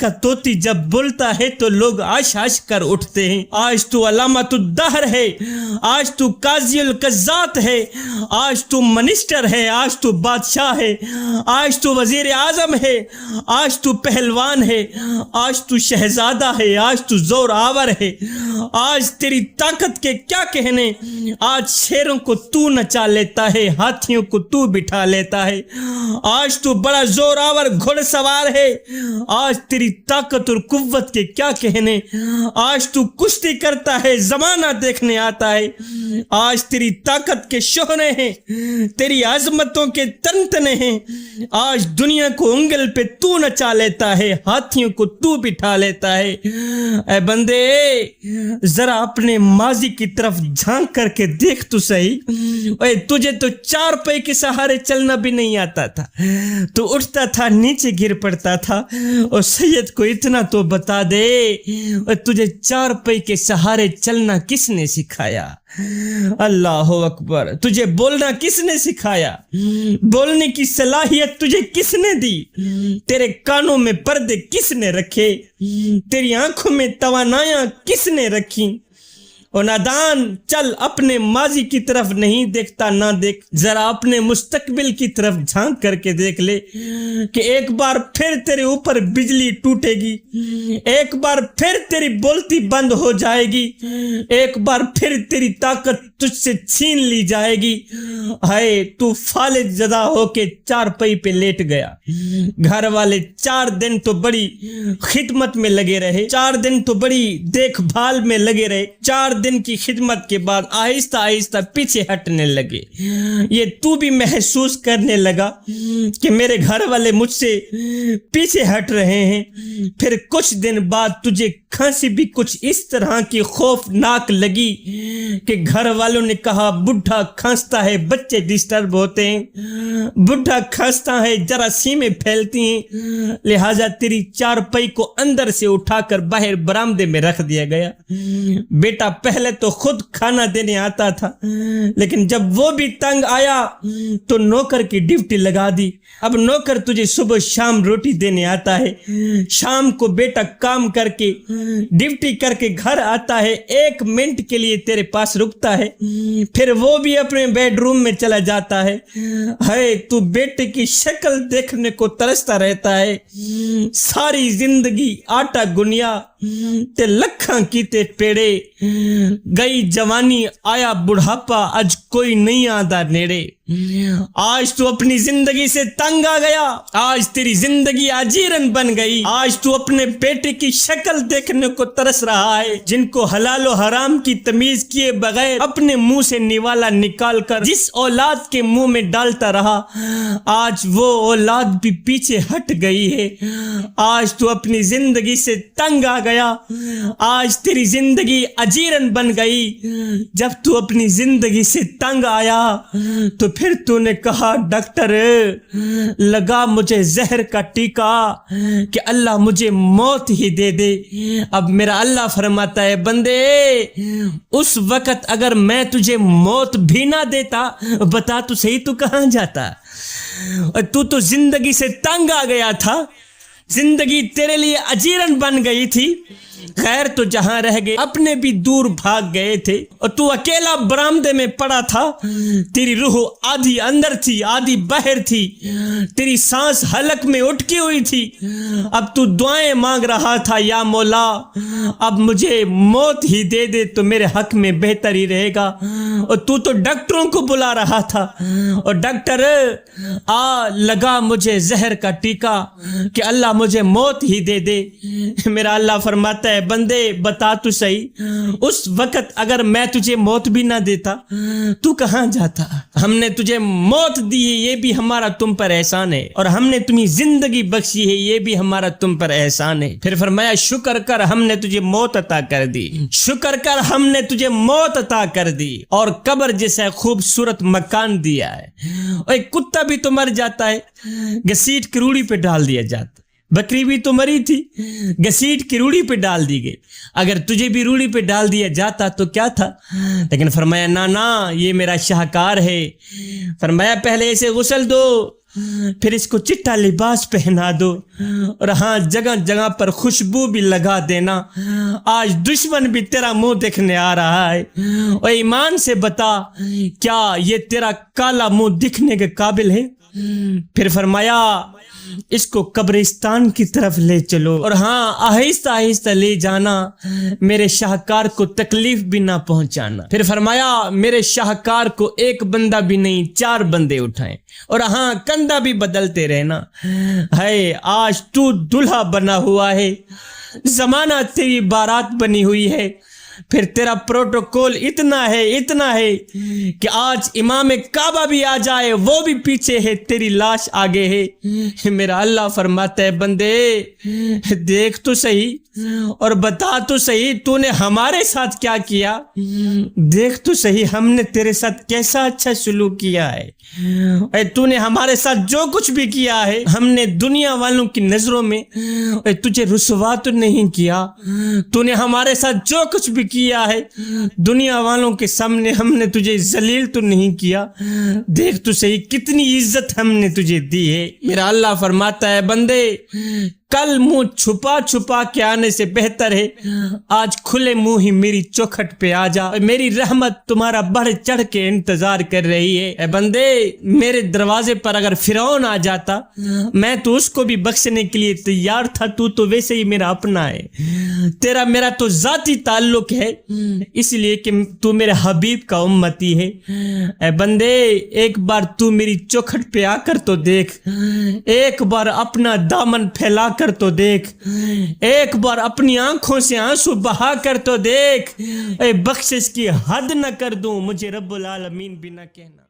کا طوطی جب بولتا ہے تو لوگ آش آش کر اٹھتے ہیں۔ آج تو علامت الدہر ہے، آج تو قاضی القضات ہے، آج تو منسٹر ہے، آج تو بادشاہ ہے، آج تو وزیر اعظم ہے، آج تو پہلوان ہے، آج تو شہزادہ ہے، آج تو زور آور ہے۔ آج تیری طاقت کے کیا کہنے، آج شیروں کو تو نچا لیتا ہے، ہاتھیوں کو تو بٹھا لیتا ہے۔ آج تو بڑا زور آور گھڑ سوار ہے، آج تیری طاقت اور قوت کے کیا کہنے۔ آج تو کشتی کرتا ہے، زمانہ دیکھنے آتا ہے۔ آج تیری طاقت کے شہرے ہیں، تیری عظمتوں کے تنتنے ہیں۔ آج دنیا کو انگل پہ تو نچا لیتا ہے، ہاتھیوں کو تو بٹھا لیتا ہے۔ اے بندے ذرا اپنے ماضی کی طرف جھانک کر کے دیکھ تو صحیح۔ اے تجھے تو چار پے کے سہارے چلنا بھی نہیں آتا تھا، تو اٹھتا تھا نیچے گر پڑتا تھا۔ اور سید کو اتنا تو بتا دے، تجھے چار پے کے سہارے چلنا کس نے سکھایا؟ اللہ اکبر۔ تجھے بولنا کس نے سکھایا؟ بولنے کی صلاحیت تجھے کس نے دی؟ تیرے کانوں میں پردے کس نے رکھے؟ تیری آنکھوں میں توانائیاں کس نے رکھی؟ اور نادان چل، اپنے ماضی کی طرف نہیں دیکھتا نہ دیکھ، ذرا اپنے مستقبل کی طرف جھانک کر کے دیکھ لے کہ ایک بار پھر تیرے اوپر بجلی ٹوٹے گی، ایک بار پھر تیری بولتی بند ہو جائے گی، ایک بار پھر تیری طاقت تجھ سے چھین لی جائے گی۔ ہائے تو فالج زدہ ہو کے چار پئی پہ لیٹ گیا۔ گھر والے 4 دن تو بڑی خدمت میں لگے رہے، 4 دن تو بڑی دیکھ بھال میں لگے رہے، 4 دن کی خدمت کے بعد آہستہ آہستہ پیچھے ہٹنے لگے۔ یہ تو بھی محسوس کرنے لگا کہ میرے گھر والے مجھ سے پیچھے ہٹ رہے ہیں۔ پھر کچھ دن بعد تجھے کھانسی بھی کچھ اس طرح کی خوفناک لگی کہ گھر والوں نے کہا بڈھا کھانستا ہے، بچے ڈسٹرب ہوتے ہیں، بڈھا کھانستا ہے، جراثیمیں پھیلتی ہیں، لہٰذا تیری چارپائی کو اندر سے اٹھا کر باہر برآمدے میں رکھ دیا گیا۔ بیٹا پہلے تو خود کھانا دینے آتا تھا، لیکن جب وہ بھی تنگ آیا تو نوکر کی ڈیوٹی لگا دی۔ اب نوکر تجھے صبح شام روٹی دینے آتا ہے، شام کو بیٹا کام کر کے ڈیوٹی کر کے گھر آتا ہے، 1 منٹ کے لیے تیرے پاس رکتا ہے، پھر وہ بھی اپنے بیڈ روم میں چلا جاتا ہے۔ ہے تو بیٹے کی شکل دیکھنے کو ترستا رہتا ہے۔ ساری زندگی آٹا گنیا تے لکھاں کیتے پیڑے، گئی جوانی آیا بڑھاپا، آج کوئی نہیں آدھا نیڑے۔ آج تو اپنی زندگی سے تنگ آ گیا، آج تیری زندگی اجیرن بن گئی، آج تو اپنے بیٹے کی شکل دیکھنے کو ترس رہا ہے، جن کو حلال و حرام کی تمیز کیے بغیر اپنے منہ سے نوالا نکال کر جس اولاد کے منہ میں ڈالتا رہا، آج وہ اولاد بھی پیچھے ہٹ گئی ہے۔ آج تو اپنی زندگی سے تنگ آ گیا، آج تیری زندگی اجیرن بن گئی۔ جب تو اپنی زندگی سے تنگ آیا تو پھر تو نے کہا ڈاکٹر لگا مجھے زہر کا ٹیکا کہ اللہ مجھے موت ہی دے دے۔ اب میرا اللہ فرماتا ہے بندے اس وقت اگر میں تجھے موت بھی نہ دیتا، بتا تو صحیح تو کہاں جاتا؟ اور تو زندگی سے تنگ آ گیا تھا، زندگی تیرے لیے اجیرن بن گئی تھی، خیر تو جہاں رہ گئے اپنے بھی دور بھاگ گئے تھے، اور تو اکیلا برآمدے میں پڑا تھا۔ تیری روح آدھی اندر تھی آدھی باہر تھی، تیری سانس حلق میں اٹکی ہوئی تھی۔ اب تو دعائیں مانگ رہا تھا، یا مولا اب مجھے موت ہی دے دے تو میرے حق میں بہتر ہی رہے گا۔ اور تو ڈاکٹروں کو بلا رہا تھا، اور ڈاکٹر لگا مجھے زہر کا ٹیکا کہ اللہ مجھے موت ہی دے دے۔ میرا اللہ فرماتا ہے بندے بتا تو صحیح، اس وقت اگر میں تجھے موت بھی نہ دیتا تو کہاں جاتا؟ ہم نے تجھے موت دی ہے، یہ بھی ہمارا تم پر احسان ہے، اور ہم نے تمہیں زندگی بخشی ہے، یہ بھی ہمارا تم پر احسان ہے۔ پھر فرمایا شکر کر ہم نے تجھے موت عطا کر دی، شکر کر ہم نے تجھے موت عطا کر دی، اور قبر جیسا خوبصورت مکان دیا ہے۔ اور ایک کتا بھی تو مر جاتا ہے، گھسیٹ کی روڑی پہ ڈال دیا جاتا، بکری بھی تو مری تھی، گھسیٹ کی روڑی پہ ڈال دی گئی، اگر تجھے بھی روڑی پہ ڈال دیا جاتا تو کیا تھا؟ لیکن فرمایا نا یہ میرا شاہکار ہے۔ فرمایا پہلے اسے غسل دو، پھر اس کو چٹا لباس پہنا دو اور ہاں جگہ جگہ پر خوشبو بھی لگا دینا. آج دشمن بھی تیرا منہ دیکھنے آ رہا ہے. اور ایمان سے بتا کیا یہ تیرا کالا منہ دکھنے کے قابل ہے؟ پھر فرمایا اس کو قبرستان کی طرف لے چلو اور ہاں آہستہ آہستہ لے جانا, میرے شاہکار کو تکلیف بھی نہ پہنچانا. پھر فرمایا میرے شاہکار کو ایک بندہ بھی نہیں 4 بندے اٹھائیں اور ہاں کندھا بھی بدلتے رہنا. ہے آج تو دلہا بنا ہوا ہے, زمانہ تیری بارات بنی ہوئی ہے. پھر تیرا پروٹوکول اتنا ہے کہ آج امام کعبہ بھی آ جائے وہ بھی پیچھے ہے, تیری لاش آگے ہے. میرا اللہ فرماتا ہے بندے دیکھ تو صحیح اور بتا تو صحیح تو نے ہمارے ساتھ کیا کیا, دیکھ تو صحیح ہم نے تیرے ساتھ کیسا اچھا سلوک کیا ہے. تو نے ہمارے ساتھ جو کچھ بھی کیا ہے ہم نے دنیا والوں کی نظروں میں تجھے رسوا تو نہیں کیا. تو نے ہمارے ساتھ جو کچھ بھی کیا ہے دنیا والوں کے سامنے ہم نے تجھے ذلیل تو نہیں کیا. دیکھ تو صحیح کتنی عزت ہم نے تجھے دی ہے. میرا اللہ فرماتا ہے بندے کل منہ چھپا چھپا کے آنے سے بہتر ہے آج کھلے منہ ہی میری چوکھٹ پہ آ جا. میری رحمت تمہارا بڑھ چڑھ کے انتظار کر رہی ہے. اے بندے میرے دروازے پر اگر فرعون آ جاتا میں تو اس کو بھی بخشنے کے لیے تیار تھا. تو ویسے ہی میرا اپنا ہے, تیرا میرا تو ذاتی تعلق ہے اس لیے کہ تو میرے حبیب کا امتی ہے. اے بندے ایک بار تو میری چوکھٹ پہ آ کر تو دیکھ, ایک بار اپنا دامن پھیلا کر تو دیکھ, ایک بار اپنی آنکھوں سے آنسو بہا کر تو دیکھ. اے بخشش کی حد نہ کر دوں مجھے رب العالمین بھی نہ کہنا.